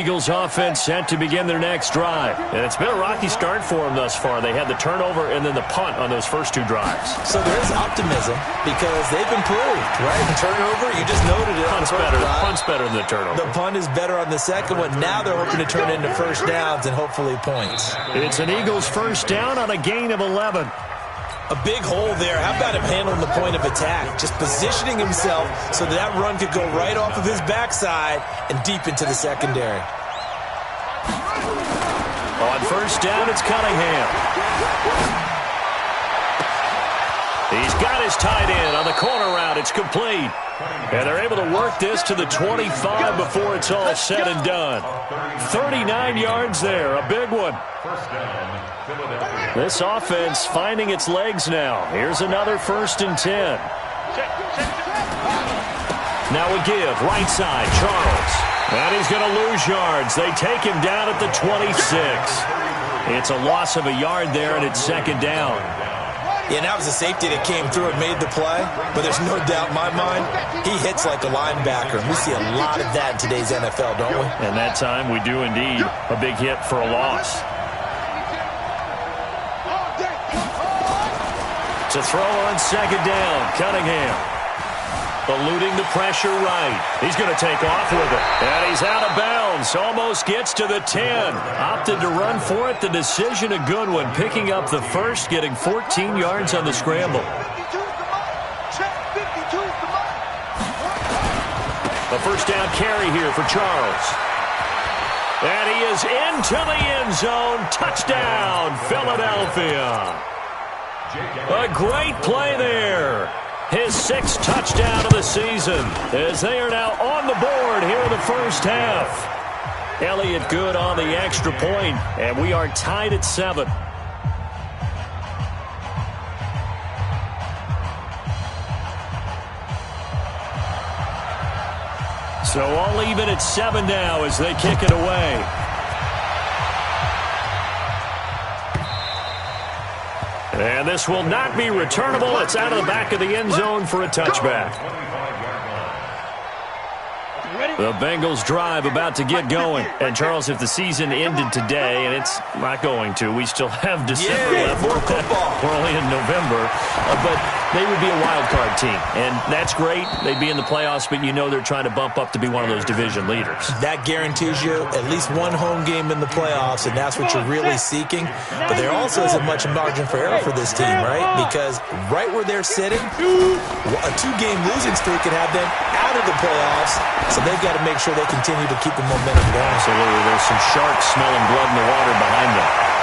Eagles offense set to begin their next drive. And it's been a rocky start for them thus far. They had the turnover and then the punt on those first two drives. So there is optimism because they've improved, right? The turnover, you just noted it. Punt's better than the turnover. The punt is better on the second one. Now they're hoping to turn it into first downs and hopefully points. It's an Eagles first down on a gain of 11. A big hole there. How about him handling the point of attack? Just positioning himself so that run could go right off of his backside and deep into the secondary. On first down, it's Cunningham. He's got his tight end on the corner route. It's complete. And they're able to work this to the 25 before it's all said and done. 39 yards there, a big one. This offense finding its legs now. Here's another 1st and 10. Now we give right side, Charles. And he's going to lose yards. They take him down at the 26. It's a loss of a yard there, and it's 2nd down. Yeah, that was a safety that came through and made the play. But there's no doubt in my mind, he hits like a linebacker. We see a lot of that in today's NFL, don't we? And that time we do indeed. A big hit for a loss. To throw on 2nd down, Cunningham. Eluding the pressure right. He's going to take off with it. And he's out of bounds. Almost gets to the 10. Opted to run for it. The decision a good one. Picking up the first, getting 14 yards on the scramble. A first down carry here for Charles. And he is into the end zone. Touchdown, Philadelphia. A great play there. His 6th touchdown of the season as they are now on the board here in the first half. Elliott good on the extra point, and we are tied at 7. So all even at 7 now as they kick it away. And this will not be returnable. It's out of the back of the end zone for a touchback. The Bengals drive about to get going. And, Charles, if the season ended today, and it's not going to, we still have December left. More football. We're only in November. But they would be a wild card team. And that's great. They'd be in the playoffs, but you know they're trying to bump up to be one of those division leaders. That guarantees you at least one home game in the playoffs, and that's what you're really seeking. But there also isn't much margin for error for this team, right? Because right where they're sitting, a 2-game losing streak could have them out of the playoffs. So they've got to make sure they continue to keep the momentum going. Absolutely. There's some sharks smelling blood in the water behind them.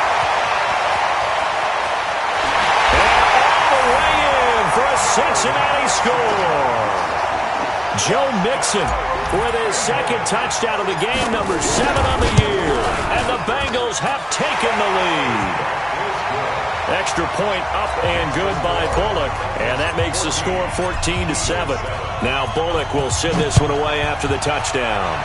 For a Cincinnati score. Joe Mixon with his 2nd touchdown of the game, number 7 on the year. And the Bengals have taken the lead. Extra point up and good by Bullock. And that makes the score 14-7. Now Bullock will send this one away after the touchdown.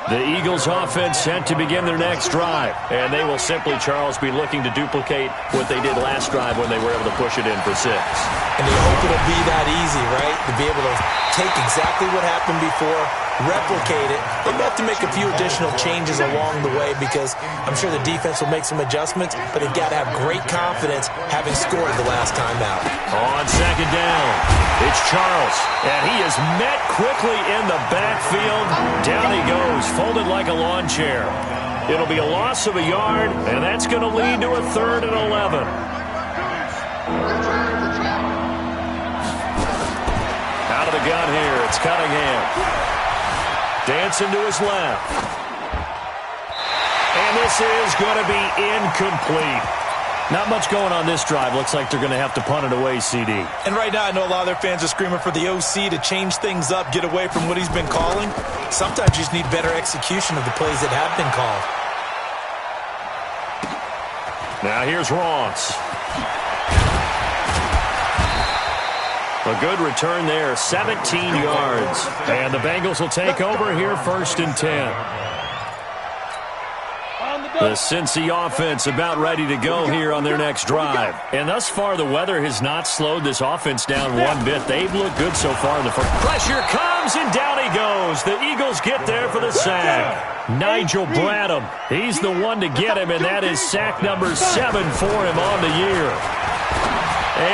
The Eagles offense set to begin their next drive. And they will simply, Charles, be looking to duplicate what they did last drive when they were able to push it in for 6. And they hope it'll be that easy, right? To be able to take exactly what happened before, replicate it. They may have to make a few additional changes along the way because I'm sure the defense will make some adjustments, but they've got to have great confidence having scored the last time out. On 2nd down, it's Charles, and he is met quickly in the backfield. Down he goes, folded like a lawn chair. It'll be a loss of a yard, and that's going to lead to a 3rd and 11. Out of the gun here, it's Cunningham. Dancing to his left. And this is going to be incomplete. Not much going on this drive. Looks like they're going to have to punt it away, CD. And right now, I know a lot of their fans are screaming for the OC to change things up, get away from what he's been calling. Sometimes you just need better execution of the plays that have been called. Now here's Ross. A good return there, 17 yards. And the Bengals will take over here 1st and 10. The Cincy offense about ready to go here on their next drive. And thus far, the weather has not slowed this offense down one bit. They've looked good so far in the first. Pressure comes, and down he goes. The Eagles get there for the sack. Nigel Bradham, he's the one to get him, and that is sack number 7 for him on the year.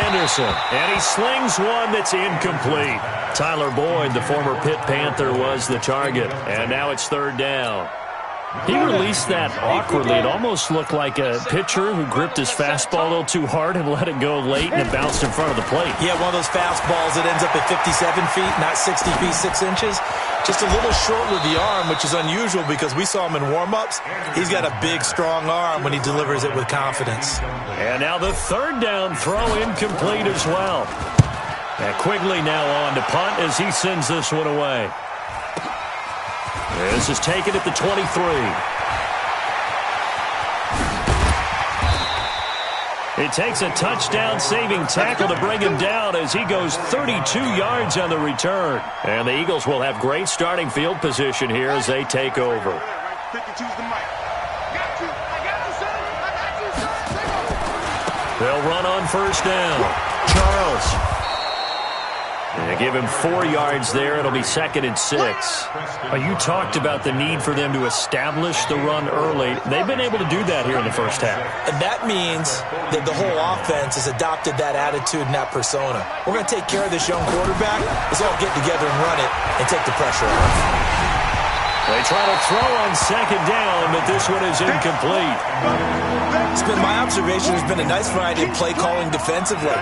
Anderson, and he slings one that's incomplete. Tyler Boyd, the former Pitt Panther, was the target, and now it's 3rd down. He released that awkwardly. It almost looked like a pitcher who gripped his fastball a little too hard and let it go late, and it bounced in front of the plate. Yeah, one of those fastballs that ends up at 57 feet, not 60 feet, 6 inches. Just a little short with the arm, which is unusual because we saw him in warm-ups. He's got a big, strong arm when he delivers it with confidence. And now the 3rd down throw incomplete as well. And Quigley now on to punt as he sends this one away. This is taken at the 23. It takes a touchdown-saving tackle to bring him down as he goes 32 yards on the return. And the Eagles will have great starting field position here as they take over. They'll run on 1st down. Charles. They give him 4 yards there. It'll be 2nd and 6. You talked about the need for them to establish the run early. They've been able to do that here in the first half. And that means that the whole offense has adopted that attitude and that persona. We're going to take care of this young quarterback. Let's all get together and run it and take the pressure off. They try to throw on 2nd down, but this one is incomplete. It's been my observation. There's been a nice variety of play calling defensively.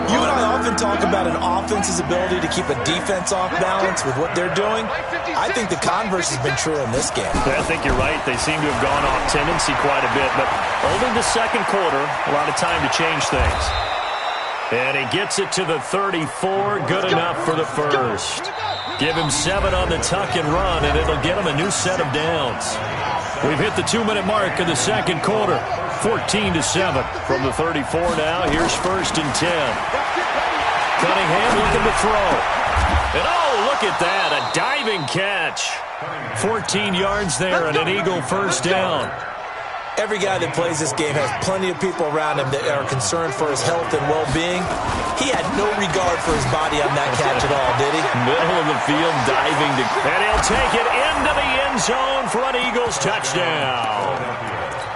You and I often talk about an offense's ability to keep a defense off balance with what they're doing. I think the converse has been true in this game. I think you're right. They seem to have gone off tendency quite a bit, but only the 2nd quarter, a lot of time to change things. And he gets it to the 34. Good enough for the 1st. Give him 7 on the tuck and run, and it'll get him a new set of downs. We've hit the 2-minute mark in the 2nd quarter. 14-7 from the 34 now. Here's 1st and 10. Cunningham looking to throw. And oh, look at that, a diving catch. 14 yards there and an Eagle 1st down. Every guy that plays this game has plenty of people around him that are concerned for his health and well-being. He had no regard for his body on that catch at all, did he? Middle of the field, diving to... And he'll take it into the end zone for an Eagles touchdown.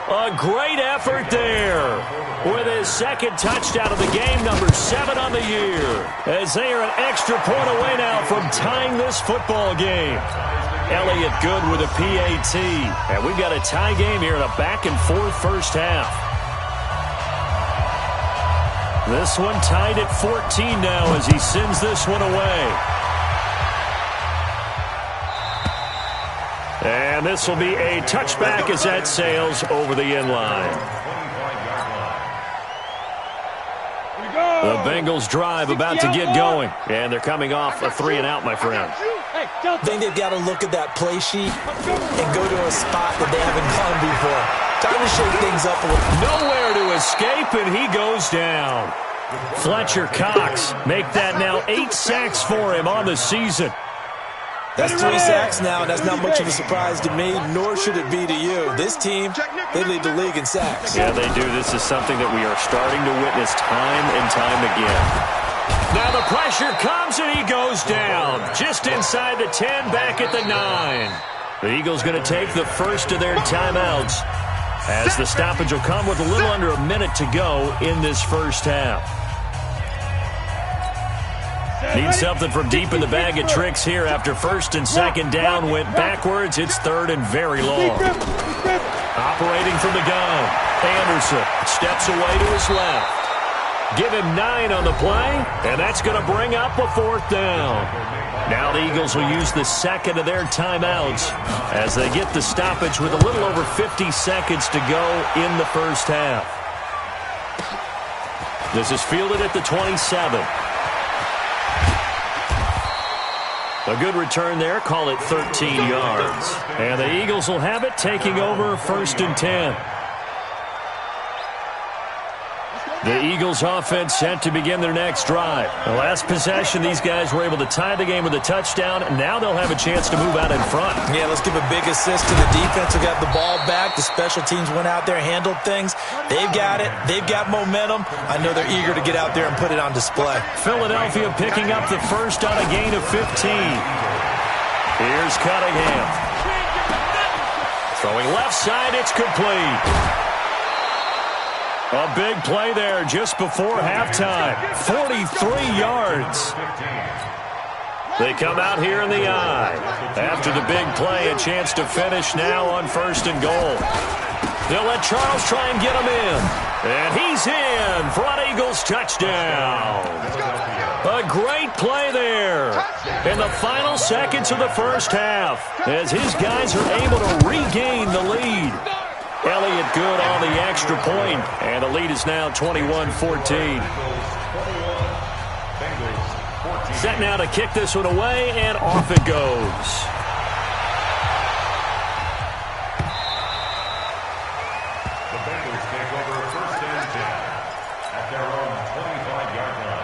A great effort there with his 2nd touchdown of the game, number 7 on the year, as they are an extra point away now from tying this football game. Elliott good with a PAT. And we've got a tie game here in a back-and-forth first half. This one tied at 14 now as he sends this one away. And this will be a touchback as that sails over the end line. The Bengals drive about to get going. And they're coming off a 3-and-out, my friend. I think they've got to look at that play sheet and go to a spot that they haven't gone before. Time to shake things up a little. Nowhere to escape, and he goes down. Fletcher Cox make that now 8 sacks for him on the season. That's 3 sacks now, and that's not much of a surprise to me, nor should it be to you. This team, they lead the league in sacks. Yeah, they do. This is something that we are starting to witness time and time again. Now the pressure comes, and he goes down. Just inside the 10, back at the 9. The Eagles going to take the first of their timeouts as the stoppage will come with a little under a minute to go in this first half. Need something from deep in the bag of tricks here after 1st and 2nd down went backwards. It's 3rd and very long. Operating from the gun, Anderson steps away to his left. Give him 9 on the play, and that's going to bring up a 4th down. Now the Eagles will use the 2nd of their timeouts as they get the stoppage with a little over 50 seconds to go in the first half. This is fielded at the 27. A good return there, call it 13 yards. And the Eagles will have it, taking over 1st and 10. The Eagles offense set to begin their next drive. The last possession, these guys were able to tie the game with a touchdown, and now they'll have a chance to move out in front. Yeah, let's give a big assist to the defense who got the ball back. The special teams went out there, handled things. They've got it. They've got momentum. I know they're eager to get out there and put it on display. Philadelphia picking up the first on a gain of 15. Here's Cunningham. Throwing left side, it's complete. A big play there just before halftime. 43 yards. They come out here in the eye. After the big play, a chance to finish now on 1st and goal. They'll let Charles try and get him in. And he's in for an Eagles touchdown. A great play there in the final seconds of the first half as his guys are able to regain the lead. Elliott good on the extra point, and the lead is now 21-14. Set now to kick this one away, and off it goes. The Bengals take over 1st and 10 at their own 25-yard line.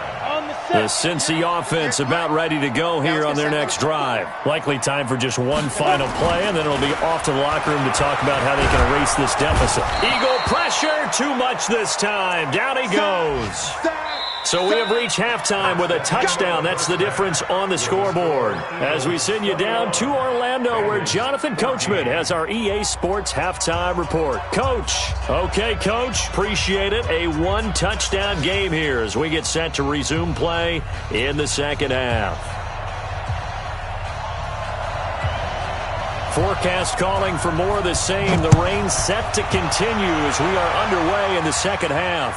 The Cincy offense about ready to go here on their next drive. Likely time for just one final play, and then it'll be off to the locker room to talk about how they can erase this deficit. Eagle pressure, too much this time. Down he goes. So we have reached halftime with a touchdown. That's the difference on the scoreboard. As we send you down to Orlando, where Jonathan Coachman has our EA Sports halftime report. Coach. Okay, Coach. Appreciate it. A one-touchdown game here as we get set to resume play in the second half. Forecast calling for more of the same. The rain set to continue as we are underway in the second half.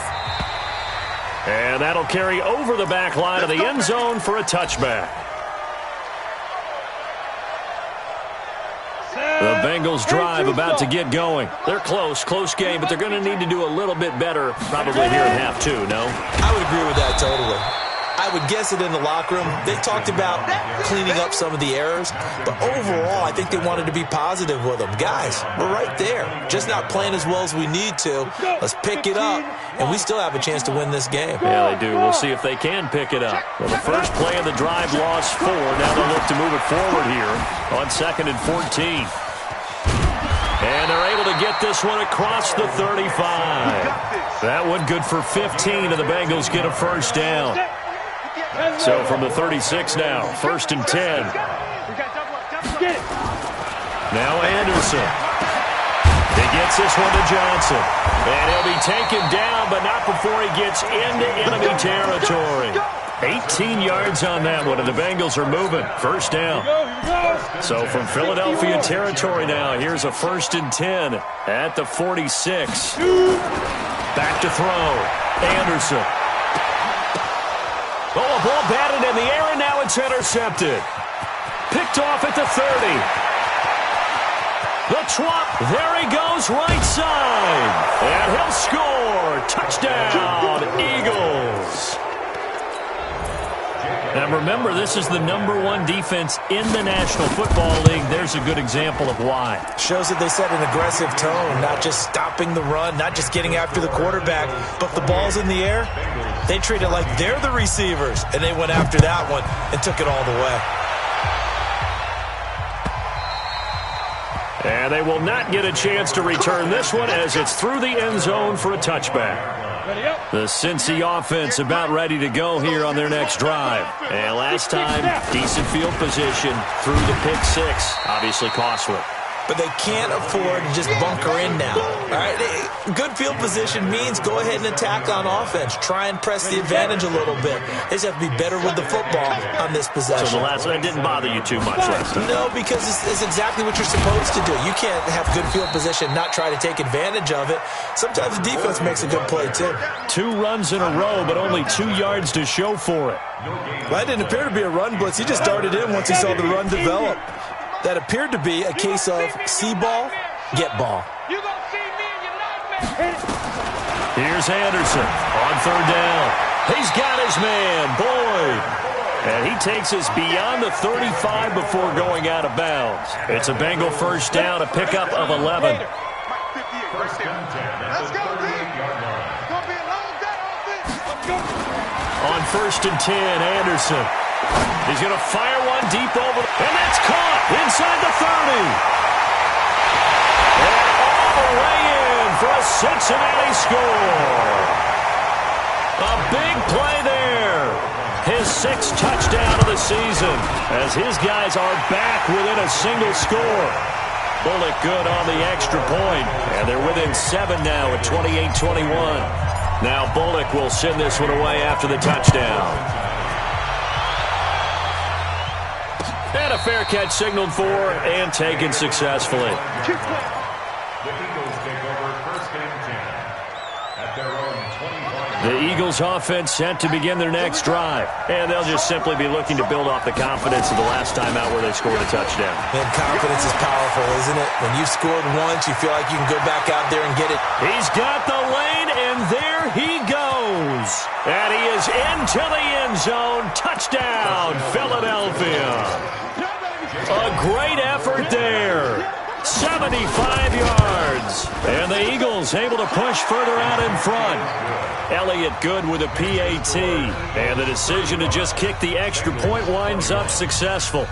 And that'll carry over the back line of the end zone for a touchback. The Bengals drive about to get going. They're close game, but they're going to need to do a little bit better probably here in half two, no? I would agree with that totally. I would guess it in the locker room. They talked about cleaning up some of the errors, but overall, I think they wanted to be positive with them. Guys, we're right there. Just not playing as well as we need to. Let's pick it up, and we still have a chance to win this game. Yeah, they do. We'll see if they can pick it up. Well, the first play of the drive lost 4. Now they'll look to move it forward here on 2nd and 14. And they're able to get this one across the 35. That one good for 15, and the Bengals get a first down. So from the 36 now, 1st and 10. Now Anderson. He gets this one to Johnson. And he'll be taken down, but not before he gets into enemy territory. 18 yards on that one, and the Bengals are moving. First down. So from Philadelphia territory now, here's a 1st and 10 at the 46. Back to throw. Anderson. Oh, a ball batted in the air, and now it's intercepted. Picked off at the 30. The twop. There he goes, right side. And he'll score. Touchdown, Eagles. Now, remember, this is the #1 defense in the National Football League. There's a good example of why. Shows that they set an aggressive tone, not just stopping the run, not just getting after the quarterback, but the ball's in the air. They treat it like they're the receivers, and they went after that one and took it all the way. And they will not get a chance to return this one as it's through the end zone for a touchback. The Cincy offense about ready to go here on their next drive. And last time, decent field position through the pick 6. Obviously costly. But they can't afford to just bunker in now. All right, good field position means go ahead and attack on offense. Try and press the advantage a little bit. They just have to be better with the football on this possession. So the last one didn't bother you too much last time? No, because it's exactly what you're supposed to do. You can't have good field position, not try to take advantage of it. Sometimes the defense makes a good play, too. 2 runs in a row, but only 2 yards to show for it. Well, that didn't appear to be a run blitz. He just darted in once he saw the run develop. That appeared to be a case of see ball, get ball. Here's Anderson on 3rd down. He's got his man, Boyd. And he takes us beyond the 35 before going out of bounds. It's a Bengal first down, a pickup of 11. First and 10 at the 38-yard line. On 1st and 10, Anderson. He's going to fire one deep over, and that's caught inside the 30. And all the way in for a Cincinnati score. A big play there. His 6th touchdown of the season as his guys are back within a single score. Bullock good on the extra point, and they're within 7 now at 28-21. Now Bullock will send this one away after the touchdown. And a fair catch signaled for and taken successfully. The Eagles take over 1st and 10 at their own 25. The Eagles offense set to begin their next drive. And they'll just simply be looking to build off the confidence of the last time out where they scored a touchdown. And confidence is powerful, isn't it? When you've scored once, you feel like you can go back out there and get it. He's got the lane, and there he goes. And he is into the end zone. Touchdown, Philadelphia. A great effort there. 75 yards. And the Eagles able to push further out in front. Elliott good with a PAT. And the decision to just kick the extra point winds up successful.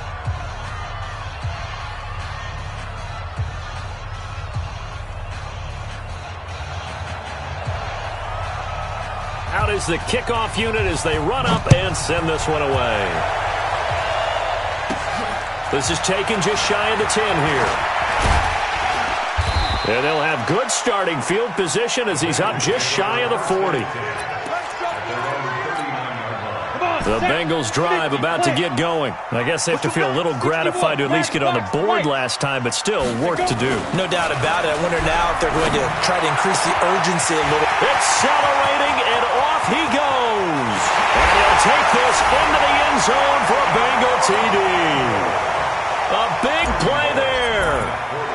Out is the kickoff unit as they run up and send this one away. This is taken just shy of the 10 here. And they'll have good starting field position as he's up just shy of the 40. The Bengals drive about to get going. I guess they have to feel a little gratified to at least get on the board last time, but still work to do. No doubt about it. I wonder now if they're going to try to increase the urgency a little. Accelerating, and off he goes. And he'll take this into the end zone for a Bengal TD. A big play there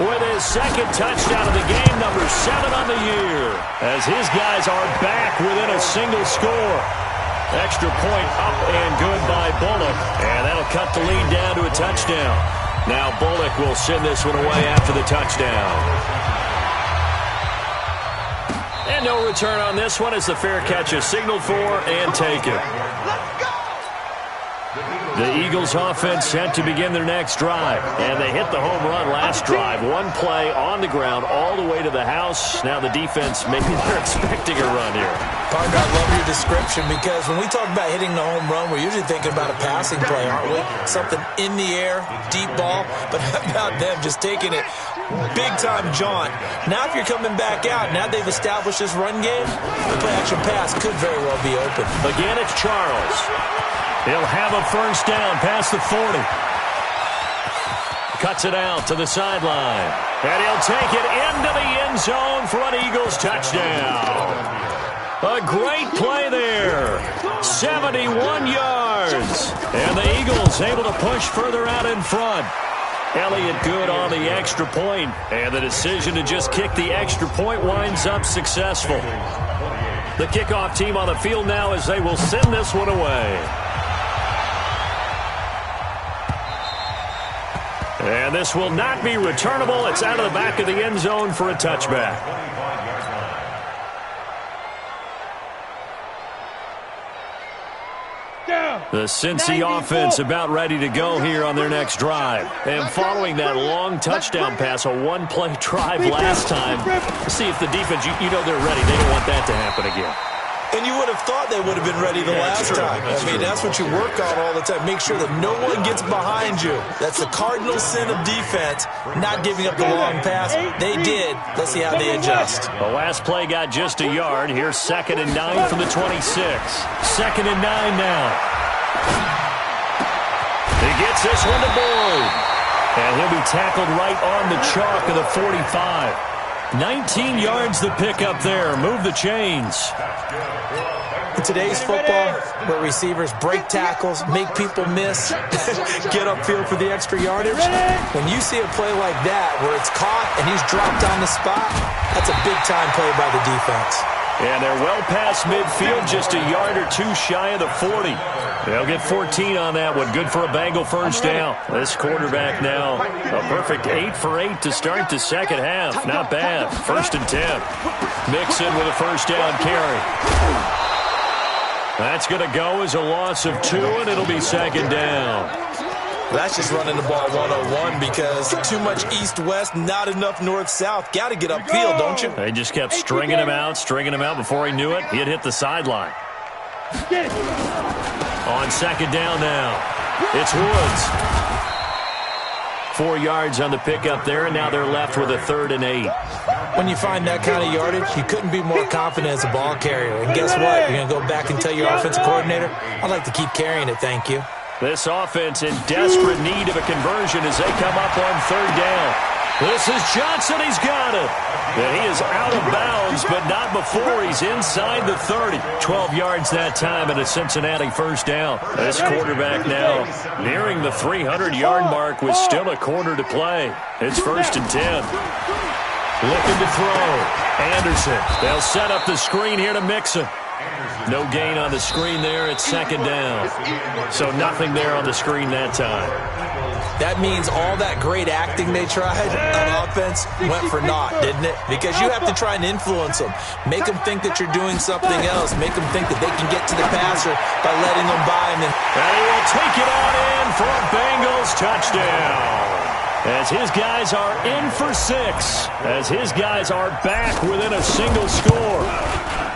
with his 2nd touchdown of the game, number 7 on the year, as his guys are back within a single score. Extra point up and good by Bullock, and that'll cut the lead down to a touchdown. Now Bullock will send this one away after the touchdown. And no return on this one as the fair catch is signaled for and taken. The Eagles offense set to begin their next drive. And they hit the home run last drive. One play on the ground all the way to the house. Now the defense, maybe they're expecting a run here. Partner, I love your description because when we talk about hitting the home run, we're usually thinking about a passing play, aren't we? Something in the air, deep ball. But how about them just taking it big-time jaunt? Now if you're coming back out, now they've established this run game, the play-action pass could very well be open. Again, it's Charles. He'll have a first down past the 40. Cuts it out to the sideline. And he'll take it into the end zone for an Eagles touchdown. A great play there. 71 yards. And the Eagles able to push further out in front. Elliott good on the extra point. And the decision to just kick the extra point winds up successful. The kickoff team on the field now as they will send this one away. And this will not be returnable. It's out of the back of the end zone for a touchback. The Cincy offense about ready to go here on their next drive. And following that long touchdown pass, a one-play drive last time, see if the defense, you know they're ready. They don't want that to happen again. And you would have thought they would have been ready the last time. I mean, that's what you work on all the time. Make sure that no one gets behind you. That's the cardinal sin of defense, not giving up the long pass. They did. Let's see how they adjust. The last play got just a yard. Here's 2nd and 9 from the 26. 2nd and 9 now. He gets this one to Boyd. And he'll be tackled right on the chalk of the 45. 19 yards the pick up there. Move the chains. In today's football, where receivers break tackles, make people miss, get upfield for the extra yardage, when you see a play like that where it's caught and he's dropped on the spot, that's a big-time play by the defense. And they're well past midfield, just a yard or two shy of the 40. They'll get 14 on that one. Good for a Bengal first down. This quarterback now, a perfect 8 for 8 to start the second half. Not bad. 1st and 10. Mixon with a first down carry. That's going to go as a loss of 2, and it'll be second down. That's just running the ball 101 because too much east-west, not enough north-south. Got to get upfield, don't you? They just kept stringing him out. Before he knew it, he had hit the sideline. On second down now, it's Woods. 4 yards on the pickup there, and now they're left with a 3rd and 8. When you find that kind of yardage, you couldn't be more confident as a ball carrier. And guess what? You're going to go back and tell your offensive coordinator, I'd like to keep carrying it, thank you. This offense in desperate need of a conversion as they come up on 3rd down. This is Johnson. He's got it. And he is out of bounds, but not before he's inside the 30. 12 yards that time and a Cincinnati first down. This quarterback now nearing the 300-yard mark with still a quarter to play. It's 1st and 10. Looking to throw. Anderson. They'll set up the screen here to Mixon. No gain on the screen there. It's 2nd down. So nothing there on the screen that time. That means all that great acting they tried on offense went for naught, didn't it? Because you have to try and influence them. Make them think that you're doing something else. Make them think that they can get to the passer by letting them by him. And he will take it on in for a Bengals touchdown. As his guys are in for 6. As his guys are back within a single score.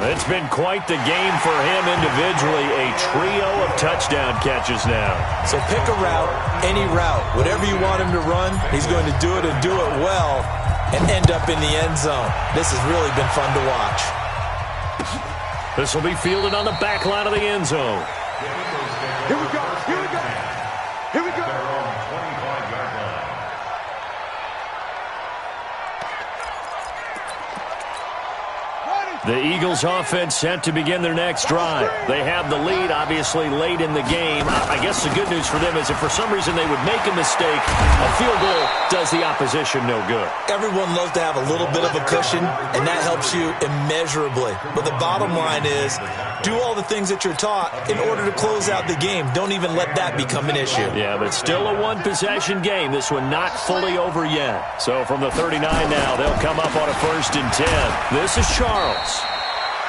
It's been quite the game for him individually. A trio of touchdown catches now. So pick a route, any route. Whatever you want him to run, he's going to do it and do it well and end up in the end zone. This has really been fun to watch. This will be fielded on the back line of the end zone. Here we go. Here we go. Here we go. Their own 25-yard line. The Eagles offense set to begin their next drive. They have the lead, obviously, late in the game. I guess the good news for them is if for some reason they would make a mistake, a field goal does the opposition no good. Everyone loves to have a little bit of a cushion, and that helps you immeasurably. But the bottom line is, do all the things that you're taught in order to close out the game. Don't even let that become an issue. Yeah, but still a one-possession game. This one not fully over yet. So from the 39 now, they'll come up on a 1st and 10. This is Charles.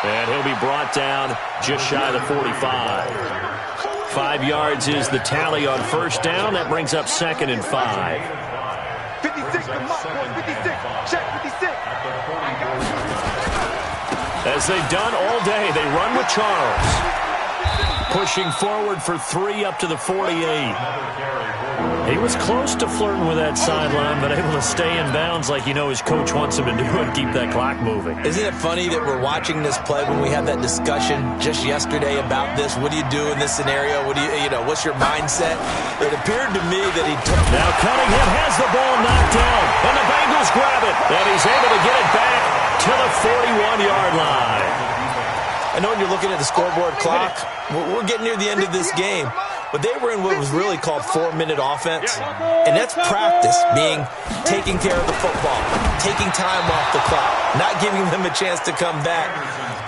And he'll be brought down just shy of the 45. 5 yards is the tally on 1st down. That brings up 2nd and 5. 56, come on, 56, check 56. As they've done all day, they run with Charles. Pushing forward for 3 up to the 48. He was close to flirting with that sideline, but able to stay in bounds like you know his coach wants him to do and keep that clock moving. Isn't it funny that we're watching this play when we had that discussion just yesterday about this? What do you do in this scenario? What do you know, what's your mindset? It appeared to me that he took... Now Cunningham has the ball knocked down, and the Bengals grab it, and he's able to get it back to the 41-yard line. I know when you're looking at the scoreboard clock, we're getting near the end of this game. But they were in what was really called 4-minute offense. And that's practice, being taking care of the football, taking time off the clock, not giving them a chance to come back.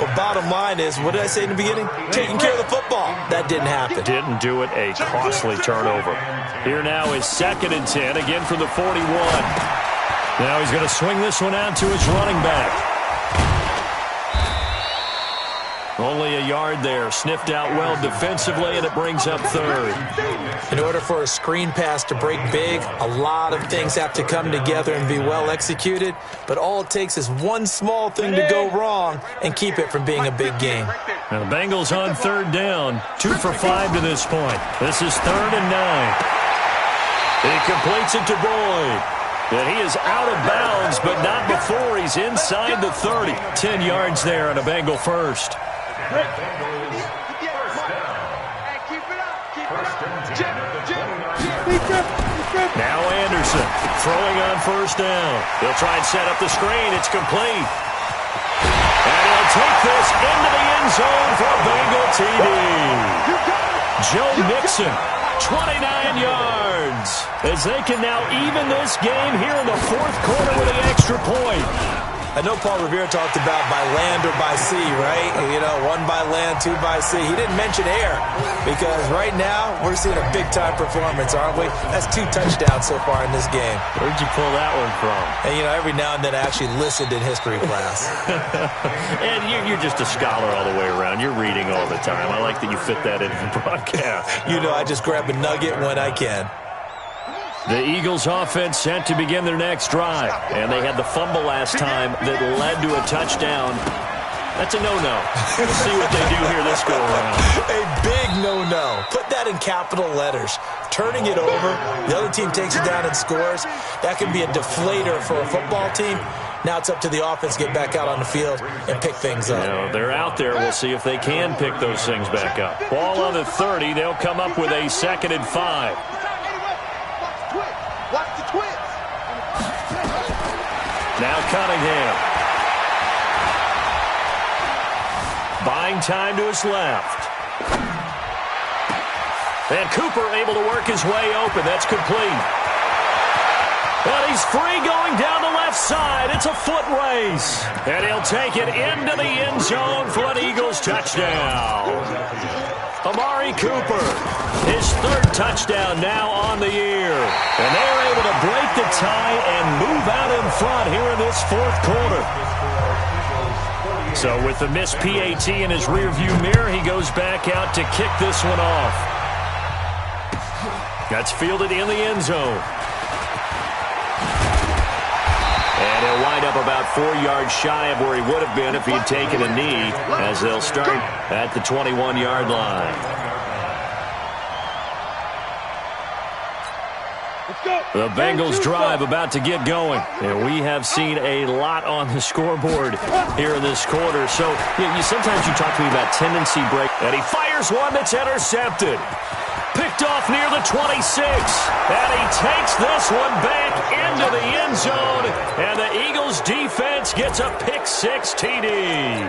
But bottom line is, what did I say in the beginning? Taking care of the football. That didn't happen. Didn't do it, a costly turnover. Here now is 2nd and 10, again from the 41. Now he's going to swing this one out to his running back. Only a yard there. Sniffed out well defensively, and it brings up 3rd. In order for a screen pass to break big, a lot of things have to come together and be well executed. But all it takes is one small thing to go wrong and keep it from being a big game. Now the Bengals on 3rd down. 2 for 5 to this point. This is 3rd and 9. He completes it to Boyd. And he is out of bounds, but not before he's inside the 30. 10 yards there on a Bengal first. Now Anderson throwing on 1st down. He'll try and set up the screen. It's complete. And he'll take this into the end zone for a Bengal TD. Joe Mixon, 29 yards. As they can now even this game here in the 4th quarter with an extra point. I know Paul Revere talked about by land or by sea, right? You know, 1 by land, 2 by sea. He didn't mention air because right now we're seeing a big-time performance, aren't we? That's 2 touchdowns so far in this game. Where'd you pull that one from? And, you know, every now and then I actually listened in history class. And you're just a scholar all the way around. You're reading all the time. I like that you fit that into the broadcast. You know, I just grab a nugget when I can. The Eagles offense set to begin their next drive. And they had the fumble last time that led to a touchdown. That's a no-no. We'll see what they do here this go-around. A big no-no. Put that in capital letters. Turning it over, the other team takes it down and scores. That can be a deflator for a football team. Now it's up to the offense to get back out on the field and pick things up. You know, they're out there. We'll see if they can pick those things back up. Ball on the 30. They'll come up with a 2nd and 5. Watch the twist. Now Cunningham. Buying time to his left. And Cooper able to work his way open. That's complete. And he's free going down the left side. It's a foot race. And he'll take it into the end zone for an Eagles touchdown. Amari Cooper, his 3rd touchdown now on the year. And they're able to break the tie and move out in front here in this 4th quarter. So with the missed PAT in his rearview mirror, he goes back out to kick this one off. That's fielded in the end zone. And he'll wind up about 4 yards shy of where he would have been if he'd taken a knee, as they'll start at the 21-yard line. The Bengals drive about to get going. And we have seen a lot on the scoreboard here in this quarter. So sometimes you talk to me about tendency break. And he fires one that's intercepted. Picked off near the 26. And he takes this one back into the end zone. And the Eagles defense gets a pick-6 TD.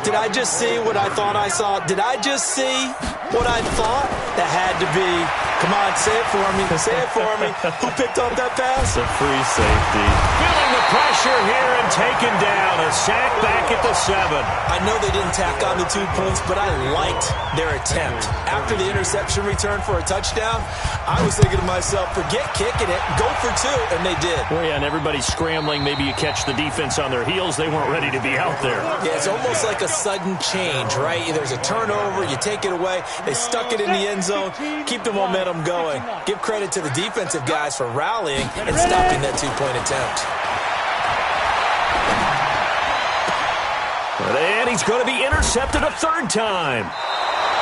Did I just see what I thought I saw? Did I just see what I thought? That had to be. Come on, say it for me. Say it for me. Who picked up that pass? The free safety. Feeling the pressure here and taken down. A sack back at the 7. I know they didn't tack on the 2 points, but I liked their attempt. After the interception return for a touchdown, I was thinking to myself, forget kicking it, go for 2, and they did. Well, yeah, and everybody's scrambling. Maybe you catch the defense on their heels. They weren't ready to be out there. Yeah, it's almost like a sudden change, right? There's a turnover, you take it away, they stuck it in the end zone, keep the momentum going. Give credit to the defensive guys for rallying and stopping that 2-point attempt. And he's going to be intercepted a 3rd time.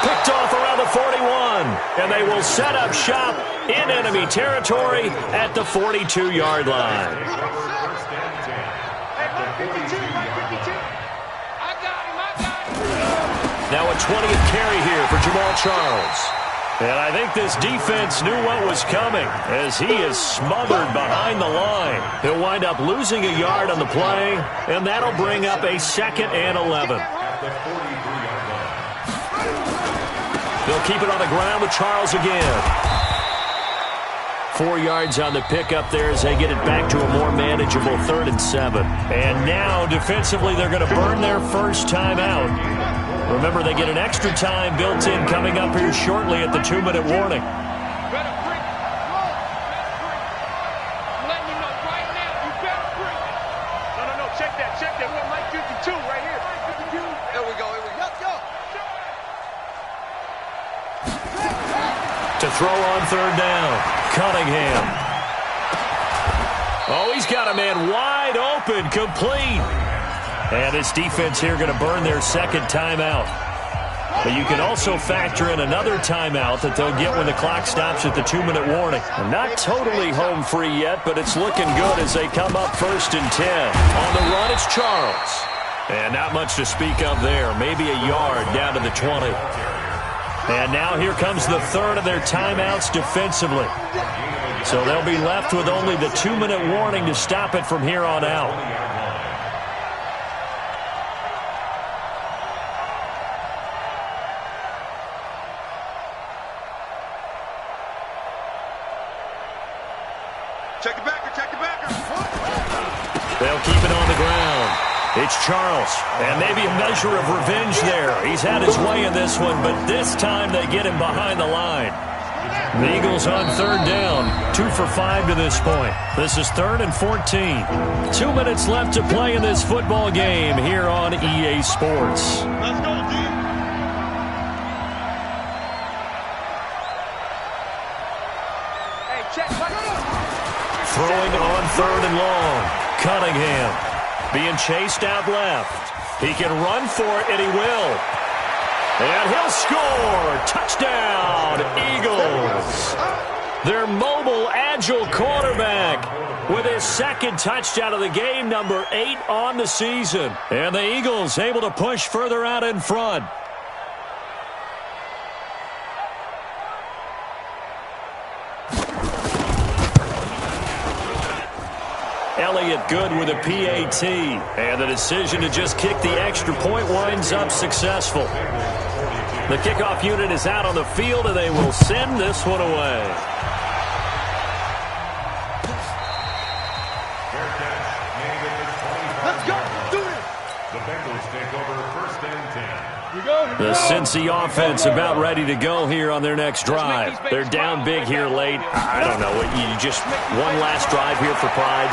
Picked off around the 41. And they will set up shop in enemy territory at the 42-yard line. Now a 20th carry here for Jamal Charles. And I think this defense knew what was coming as he is smothered behind the line. He'll wind up losing a yard on the play, and that'll bring up a 2nd and 11. They'll keep it on the ground with Charles again. 4 yards on the pickup there as they get it back to a more manageable 3rd and 7. And now, defensively, they're going to burn their first timeout. Remember, they get an extra time built in coming up here shortly at the 2-minute warning. Check that. We're Mike 52 right here. Here we go. Go. To throw on 3rd down, Cunningham. Oh, he's got a man wide open, complete. And this defense here going to burn their 2nd timeout. But you can also factor in another timeout that they'll get when the clock stops at the 2-minute warning. Not totally home free yet, but it's looking good as they come up 1st and 10. On the run, it's Charles. And not much to speak of there. Maybe a yard down to the 20. And now here comes the 3rd of their timeouts defensively. So they'll be left with only the 2-minute warning to stop it from here on out. Check the backer. They'll keep it on the ground. It's Charles, and maybe a measure of revenge there. He's had his way in this one, but this time they get him behind the line. The Eagles on third down, 2 for 5 to this point. This is 3rd and 14. 2 minutes left to play in this football game here on EA Sports. Let's go, D. Hey, check. Throwing on 3rd and long. Cunningham being chased out left. He can run for it, and he will. And he'll score. Touchdown, Eagles. Their mobile, agile quarterback with his 2nd touchdown of the game, number 8 on the season. And the Eagles able to push further out in front. Elliott good with a PAT. And the decision to just kick the extra point winds up successful. The kickoff unit is out on the field, and they will send this one away. Let's go. Do it. The Bengals take over 1st and 10. The Cincy offense about ready to go here on their next drive. They're down big here late. I don't know. You just one last drive here for pride.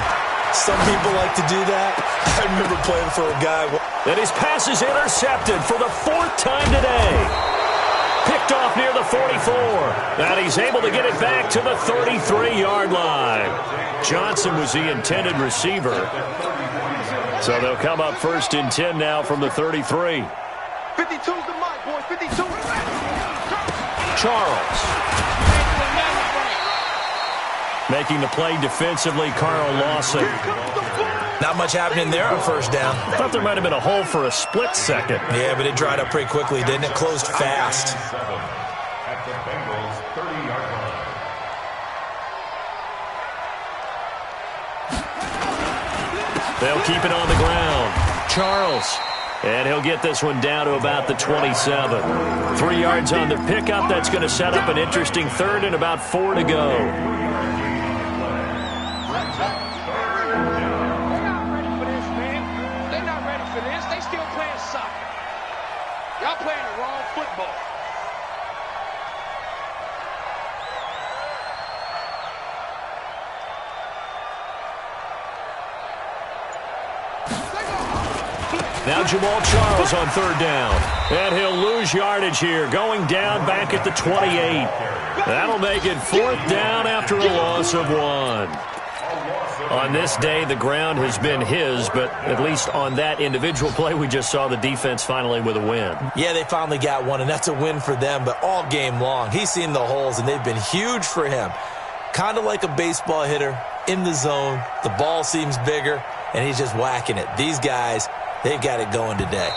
Some people like to do that. I remember playing for a guy. And his pass is intercepted for the 4th time today. Picked off near the 44. And he's able to get it back to the 33-yard line. Johnson was the intended receiver. So they'll come up 1st and 10 now from the 33. 52's the mark, boys. 52. Charles. Making the play defensively, Carl Lawson. Not much happening there on 1st down. Thought there might have been a hole for a split second. Yeah, but it dried up pretty quickly, didn't it? Closed fast. At the Bengals' 30-yard line. They'll keep it on the ground. Charles. And he'll get this one down to about the 27. 3 yards on the pickup. That's going to set up an interesting 3rd and about 4 to go. Y'all playing the wrong football. Now Jamal Charles on 3rd down. And he'll lose yardage here, going down back at the 28. That'll make it 4th down after a loss of 1. On this day, the ground has been his, but at least on that individual play, we just saw the defense finally with a win. Yeah, they finally got one, and that's a win for them, but all game long, he's seen the holes, and they've been huge for him. Kind of like a baseball hitter in the zone. The ball seems bigger, and he's just whacking it. These guys, they've got it going today.